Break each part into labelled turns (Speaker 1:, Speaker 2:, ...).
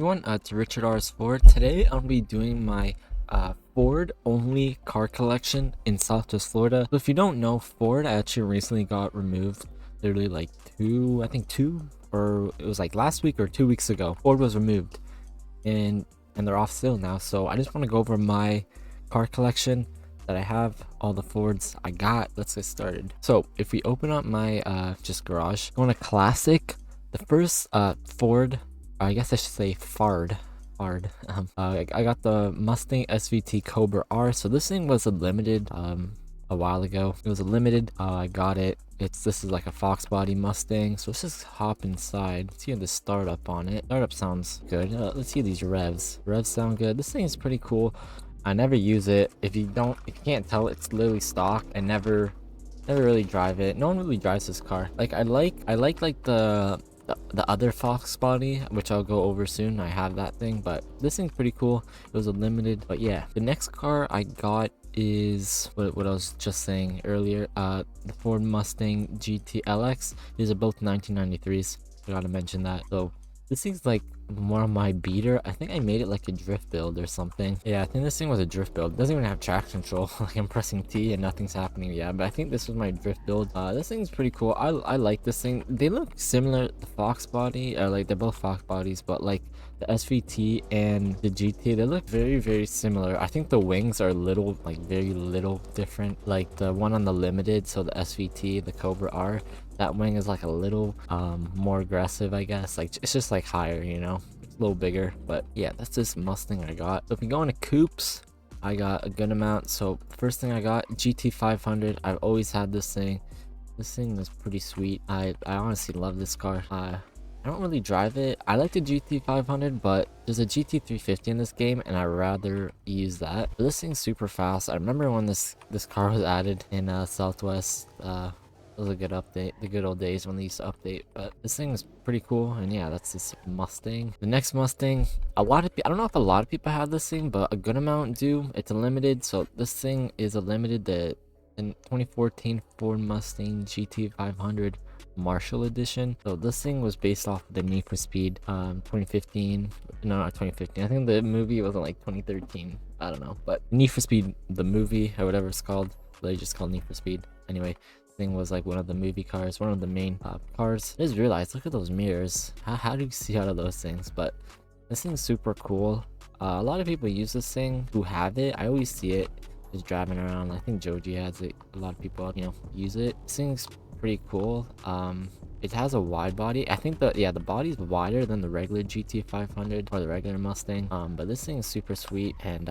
Speaker 1: everyone, it's Richard RS4. Today I'll be doing my Ford only car collection in Southwest Florida. So if you don't know, Ford actually recently got removed, literally like two or it was like last week or 2 weeks ago. Ford was removed and they're off sale now. So I just want to go over my car collection that I have, all the Fords I got. Let's get started. So if we open up my just garage, going to classic, the first Ford, I guess I should say Fard. I got the Mustang SVT Cobra R. So this thing was a limited a while ago. It was a limited. I got it. This is like a Fox body Mustang. So let's just hop inside. Let's hear the startup on it. Startup sounds good. Let's see these revs. Revs sound good. This thing is pretty cool. I never use it. If you can't tell, it's literally stock. I never really drive it. No one really drives this car. Like I like the other Fox body, which I'll go over soon. I have that thing, but this thing's pretty cool. It was a limited. But yeah, the next car I got is what I was just saying earlier, the Ford Mustang GT LX. These are both 1993s. I gotta mention that. So this thing's like more of my beater. I think I made it like a drift build or something. Yeah, I think this thing was a drift build. It doesn't even have traction control. Like I'm pressing T and nothing's happening. Yeah, but I think this was my drift build. This thing's pretty cool. I like this thing. They look similar. The Fox body, or like they're both Fox bodies, but like the SVT and the GT, they look very similar. I think the wings are very little different. Like the one on the limited, so the SVT, the Cobra R, that wing is like a little more aggressive, I guess. Like it's just like higher, you know, it's a little bigger. But yeah, that's this Mustang I got. So if we go into coupes, I got a good amount. So first thing I got, GT 500. I've always had this thing. This thing is pretty sweet. I honestly love this car. I don't really drive it. I like the GT 500, but there's a GT 350 in this game and I'd rather use that. But this thing's super fast. I remember when this car was added in Southwest. It was a good update, the good old days when they used to update. But this thing is pretty cool. And yeah, that's this Mustang. The next Mustang, I don't know if a lot of people have this thing, but a good amount do. It's a limited. So this thing is a limited, the in 2014 Ford Mustang GT 500 Marshall edition. So this thing was based off of the Need for Speed 2015. No, not 2015. I think the movie wasn't like 2013. I don't know, but Need for Speed, the movie or whatever it's called, they just called Need for Speed. Anyway, thing was like one of the movie cars, one of the main cars. I just realized, look at those mirrors. How do you see out of those things? But this thing's super cool. A lot of people use this thing who have it. I always see it just driving around. I think Joji has it. A lot of people, you know, use it. This thing's pretty cool. It has a wide body. I think the body's wider than the regular GT 500 or the regular Mustang. But this thing is super sweet, and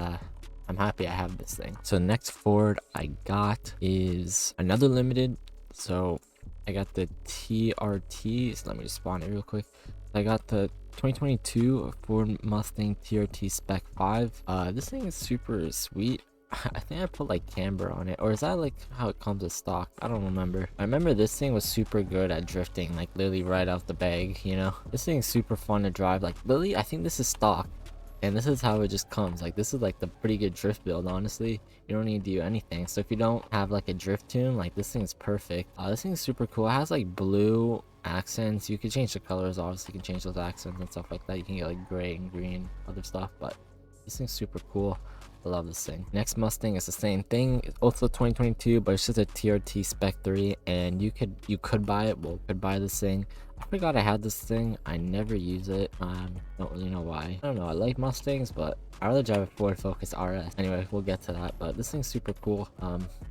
Speaker 1: I'm happy I have this thing. So next Ford I got is another limited. So I got the TRT. So let me just spawn it real quick. I got the 2022 Ford Mustang TRT Spec 5. This thing is super sweet. I think I put like camber on it, or is that like how it comes with stock? I don't remember. I remember this thing was super good at drifting, like literally right out the bag, you know. This thing's super fun to drive. Like literally, I think this is stock. And this is how it just comes. Like this is like the pretty good drift build, honestly. You don't need to do anything. So if you don't have like a drift tune, like this thing's perfect. This thing's super cool. It has like blue accents. You can change the colors, obviously. You can change those accents and stuff like that. You can get like gray and green, other stuff. But this thing's super cool. I love this thing. Next Mustang is the same thing. It's also 2022, but it's just a TRT Spec 3. And you could buy it. Well, could buy this thing. I forgot I had this thing. I never use it. Don't really know why. I don't know. I like Mustangs, but I rather drive a Ford Focus RS. Anyway, we'll get to that. But this thing's super cool.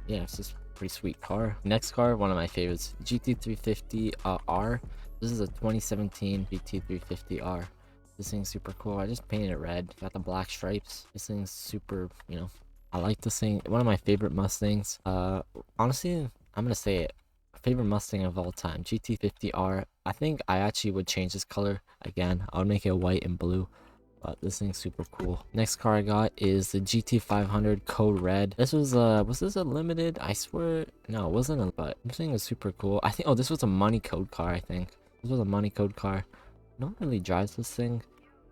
Speaker 1: Yeah, it's just a pretty sweet car. Next car, one of my favorites, GT 350 R. This is a 2017 GT 350 R. This thing's super cool. I just painted it red. Got the black stripes. This thing's super, you know, I like this thing. One of my favorite Mustangs. Honestly, I'm gonna say it. Favorite Mustang of all time, GT50R. I think I actually would change this color again. I would make it white and blue, but this thing's super cool. Next car I got is the GT500 Code Red. This was this a limited? I swear, no, it wasn't. But this thing is super cool. I think, oh, this was a money code car. I think this was a money code car. No one really drives this thing.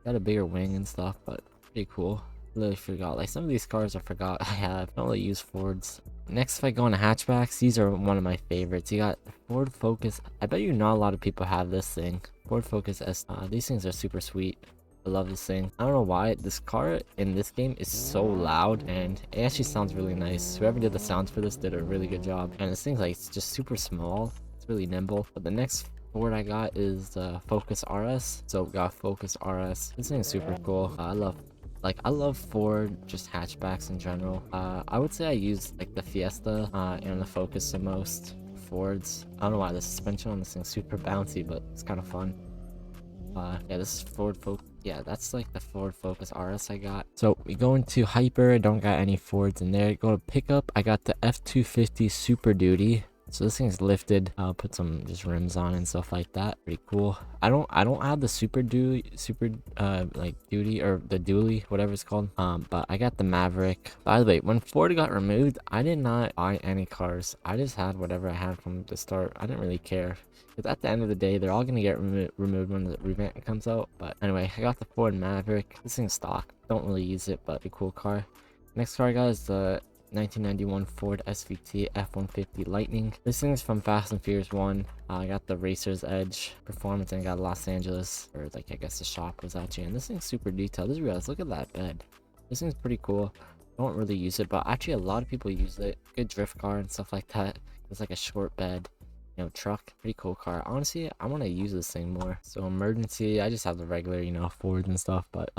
Speaker 1: Got a bigger wing and stuff, but pretty cool. Literally forgot. Like some of these cars I forgot I have. I don't really use Fords. Next, if I go into hatchbacks, these are one of my favorites. You got Ford Focus. I bet you not a lot of people have this thing. Ford Focus S. These things are super sweet. I love this thing. I don't know why this car in this game is so loud, and it actually sounds really nice. Whoever did the sounds for this did a really good job. And this thing's like, it's just super small. It's really nimble. But the next Ford I got is the Focus RS. So we got Focus RS. This thing is super cool. I love Ford just hatchbacks in general. I would say I use like the Fiesta and the Focus the most. Fords. I don't know why the suspension on this thing's super bouncy, but it's kind of fun. Yeah, this is Ford Focus. Yeah, that's like the Ford Focus RS I got. So we go into Hyper. I don't got any Fords in there. Go to Pickup. I got the F250 Super Duty. So this thing's lifted. I'll put some just rims on and stuff like that. Pretty cool. I don't have the super duty like duty or the dually, whatever it's called. But I got the Maverick. By the way, when Ford got removed, I did not buy any cars. I just had whatever I had from the start. I didn't really care. Because at the end of the day, they're all gonna get removed when the revamp comes out. But anyway, I got the Ford Maverick. This thing's stock. Don't really use it, but a cool car. Next car I got is the 1991 Ford SVT F-150 Lightning. This thing is from Fast and Furious 1. I got the Racer's Edge performance and got Los Angeles, or like I guess the shop was actually. And this thing's super detailed. Just realized, look at that bed. This thing's pretty cool. I don't really use it, but actually a lot of people use it. Good drift car and stuff like that. It's like a short bed. You know, truck. Pretty cool car. Honestly, I want to use this thing more. So emergency, I just have the regular, you know, Fords and stuff. But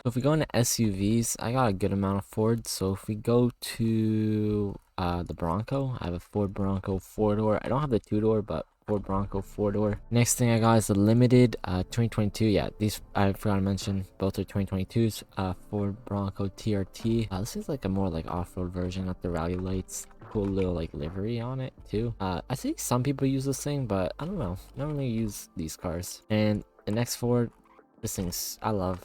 Speaker 1: if we go into SUVs, I got a good amount of Fords. So if we go to the Bronco, I have a Ford Bronco 4-door. I don't have the 2-door, but Ford Bronco 4-door. Next thing I got is the limited 2022. Yeah, these I forgot to mention. Both are 2022s. Ford Bronco TRT. This is like a more like off-road version of the rally lights. Cool little like livery on it too. I think some people use this thing, but I don't know. I don't really use these cars. And the next Ford, this thing's, I love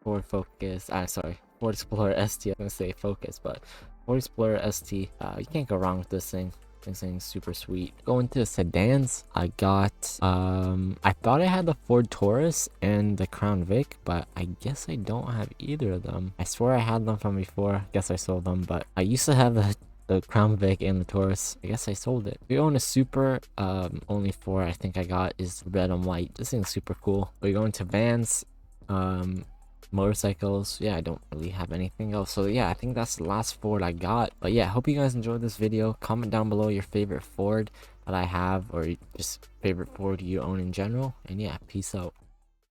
Speaker 1: Ford Focus. Sorry, Ford Explorer ST. I'm gonna say Focus, but Ford Explorer ST. You can't go wrong with this thing. This thing's super sweet. Going to sedans, I got I thought I had the Ford Taurus and the Crown Vic, but I guess I don't have either of them. I swear I had them from before. I guess I sold them, but I used to have the Crown Vic and the Taurus. I guess I sold it. We own a Super. Only 4 I think I got is red and white. This thing's super cool. We go into vans, motorcycles. Yeah, I don't really have anything else. So yeah, I think that's the last Ford I got. But yeah, hope you guys enjoyed this video. Comment down below your favorite Ford that I have, or just favorite Ford you own in general. And yeah, peace out.